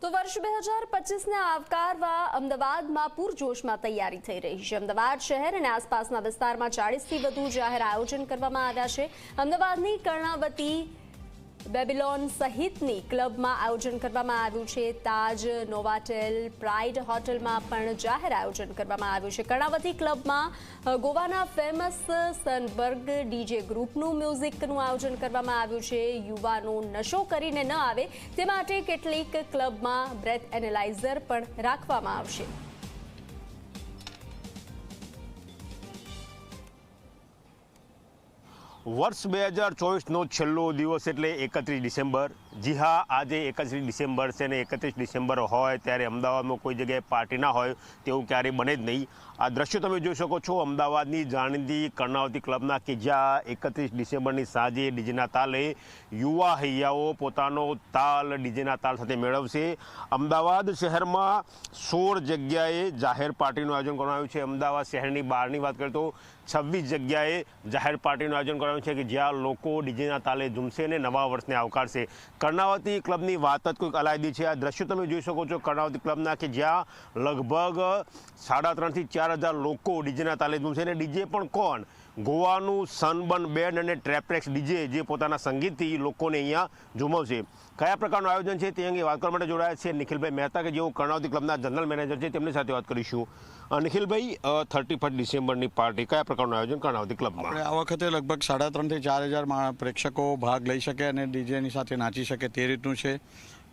તો વર્ષ 2025ને આવકારવા અમદાવાદમાં પૂરજોશમાં તૈયારી થઈ રહી છે। અમદાવાદ શહેર અને આસપાસના વિસ્તારમાં 40થી વધુ જાહેર આયોજન કરવામાં આવ્યા છે। અમદાવાદની કર્ણાવતી, બેબીલોન સહિતની ક્લબમાં આયોજન કરવામાં આવ્યું છે। તાજ, નોવાટેલ, પ્રાઇડ હોટલમાં પણ જાહેર આયોજન કરવામાં આવ્યું છે। કર્ણાવતી ક્લબમાં ગોવાના ફેમસ સનબર્ગ ડીજે ગ્રુપનું મ્યુઝિકનું આયોજન કરવામાં આવ્યું છે। યુવાનો નશો કરીને ન આવે તે માટે કેટલીક ક્લબમાં બ્રેથ એનાલાઇઝર પણ રાખવામાં આવશે। વર્ષ 2024નો છેલ્લો દિવસ એટલે 31 ડિસેમ્બર। જી હા, આજે 31 ડિસેમ્બર છે ને 31 ડિસેમ્બર હોય ત્યારે અમદાવાદમાં કોઈ જગ્યાએ પાર્ટી ના હોય તેવું ક્યારેય બને જ નહીં। આ દ્રશ્યો તમે જોઈ શકો છો અમદાવાદની જાણીતી કર્ણાવતી ક્લબના કે જ્યાં 31 ડિસેમ્બરની સાંજે ડીજેના તાલે યુવા હૈયાઓ પોતાનો તાલ ડીજેના તાલ સાથે મેળવશે। અમદાવાદ શહેરમાં 16 જગ્યાએ જાહેર પાર્ટીનું આયોજન કરવામાં આવ્યું છે। અમદાવાદ શહેરની બહારની વાત કરીએ તો 26 જગ્યાએ જાહેર પાર્ટીનું આયોજન કરવામાં છે કે જ્યાં લોકો ડીજેના તાલે ઝૂમશે અને નવા વર્ષને આવકારશે। કર્ણાવતી ક્લબની વાત જ કોઈક અલાયદી છે। આ દ્રશ્યો તમે જોઈ શકો છો કર્ણાવતી ક્લબના કે જ્યાં લગભગ 3,500 થી 4,000 લોકો ડીજેના તાલે ઝૂમશે અને ડીજે પણ કોણ? ગોવાનું સનબર્ન બેન્ડ અને ટ્રેપ્રેક્સ ડીજે જે પોતાના સંગીતથી લોકોને અહીંયા ઝૂમવશે। કયા પ્રકારનું આયોજન છે તે અંગે વાત કરવા માટે જોડાયા છે નિખિલભાઈ મહેતા કે જેઓ કર્ણાવતી ક્લબના જનરલ મેનેજર છે, તેમની સાથે વાત કરીશું। નિખિલભાઈ, 31 ડિસેમ્બરની પાર્ટી કયા પ્રકારનું આયોજન કર્ણાવતી ક્લબમાં? આ વખતે લગભગ 3,500 થી 4,000 પ્રેક્ષકો ભાગ લઈ શકે અને ડીજેની સાથે નાચી શકે તે રીતનું છે।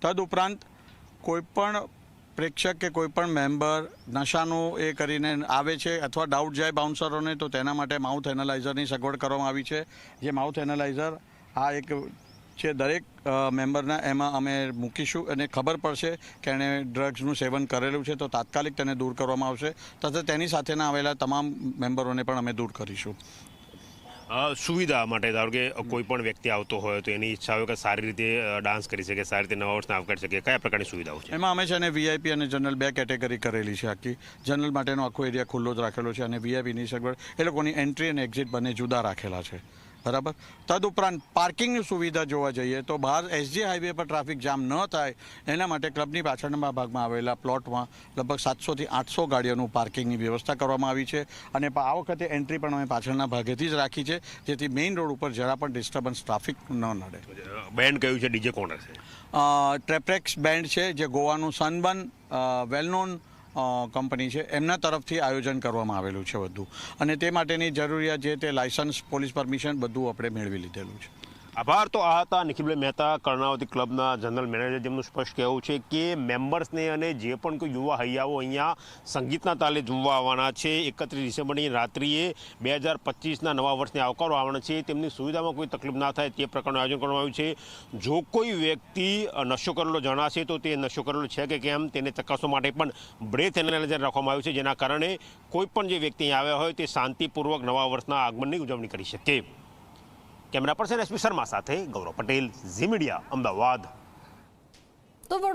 તદુપરાંત કોઈપણ પ્રેક્ષક કે કોઈપણ મેમ્બર નશાનું એ કરીને આવે છે અથવા ડાઉટ જાય બાઉન્સરોને તો તેના માટે માઉથ એનાલાઇઝરની સગવડ કરવામાં આવી છે। જે માઉથ એનાલાઇઝર આ એક છે દરેક મેમ્બરના એમાં અમે મૂકીશું અને ખબર પડશે કે એણે ડ્રગ્સનું સેવન કરેલું છે તો તાત્કાલિક તેને દૂર કરવામાં આવશે તથા તેની સાથેના આવેલા તમામ મેમ્બરોને પણ અમે દૂર કરીશું। સુવિધા માટે ધારો કે કોઈ પણ વ્યક્તિ આવતો હોય તો એની ઈચ્છા હોય કે સારી રીતે ડાન્સ કરી શકે, સારી રીતે નવા વર્ષને આવકારી શકે, કયા પ્રકારની સુવિધાઓ છે? એમાં અમે છે ને વીઆઈપી અને જનરલ 2 કેટેગરી કરેલી છે। આખી જનરલ માટેનો આખો એરિયા ખુલ્લો જ રાખેલો છે અને વીઆઈપીની સગવડ એ લોકોની એન્ટ્રી અને એક્ઝિટ બંને જુદા રાખેલા છે, બરાબર। તદુપરાંત પાર્કિંગની સુવિધા જોવા જઈએ તો બહાર એસજી હાઈવે પર ટ્રાફિક જામ ન થાય એના માટે ક્લબની પાછળના ભાગમાં આવેલા પ્લોટમાં લગભગ 700 થી 800 ગાડીઓનું પાર્કિંગની વ્યવસ્થા કરવામાં આવી છે અને આ વખતે એન્ટ્રી પણ અમે પાછળના ભાગેથી જ રાખી છે જેથી મેઇન રોડ ઉપર જરા પણ ડિસ્ટર્બન્સ ટ્રાફિક ન નડે। બેન્ડ કયું છે? ડીજે કોણ હશે? ટ્રેપ્રેક્સ બેન્ડ છે જે ગોવાનું સનબર્ન વેલ નોન કંપની છે એમના તરફથી આયોજન કરવામાં આવેલું છે બધું અને તે માટેની જરૂરિયાત જે તે લાયસન્સ, પોલીસ પરમિશન બધું આપણે મેળવી લીધેલું છે। આભાર। તો આ હતા નિખિલભાઈ મહેતા, કર્ણાવતી ક્લબના જનરલ મેનેજર, જેમનું સ્પષ્ટ કહેવું છે કે મેમ્બર્સને અને જે પણ કોઈ યુવા હૈયાઓ અહીંયા સંગીતના તાલે ઝૂમવા આવવાના છે 31 ડિસેમ્બરની રાત્રિએ 2025ના નવા વર્ષને આવકારવા આવવાના છે તેમની સુવિધામાં કોઈ તકલીફ ના થાય તે પ્રકારનું આયોજન કરવામાં આવ્યું છે। જો કોઈ વ્યક્તિ નશો કરેલો જણાશે તો તે નશો કરેલો છે કે કેમ તેને ચકાસવા માટે પણ બ્રેથ એનાલાઇઝર રાખવામાં આવ્યું છે જેના કારણે કોઈ પણ જે વ્યક્તિ અહીંયા આવ્યા હોય તે શાંતિપૂર્વક નવા વર્ષના આગમનની ઉજવણી કરી શકે। કેમેરા પર્સન એસપી શર્મા સાથે ગૌરવ પટેલ, ઝી મીડિયા, અમદાવાદ।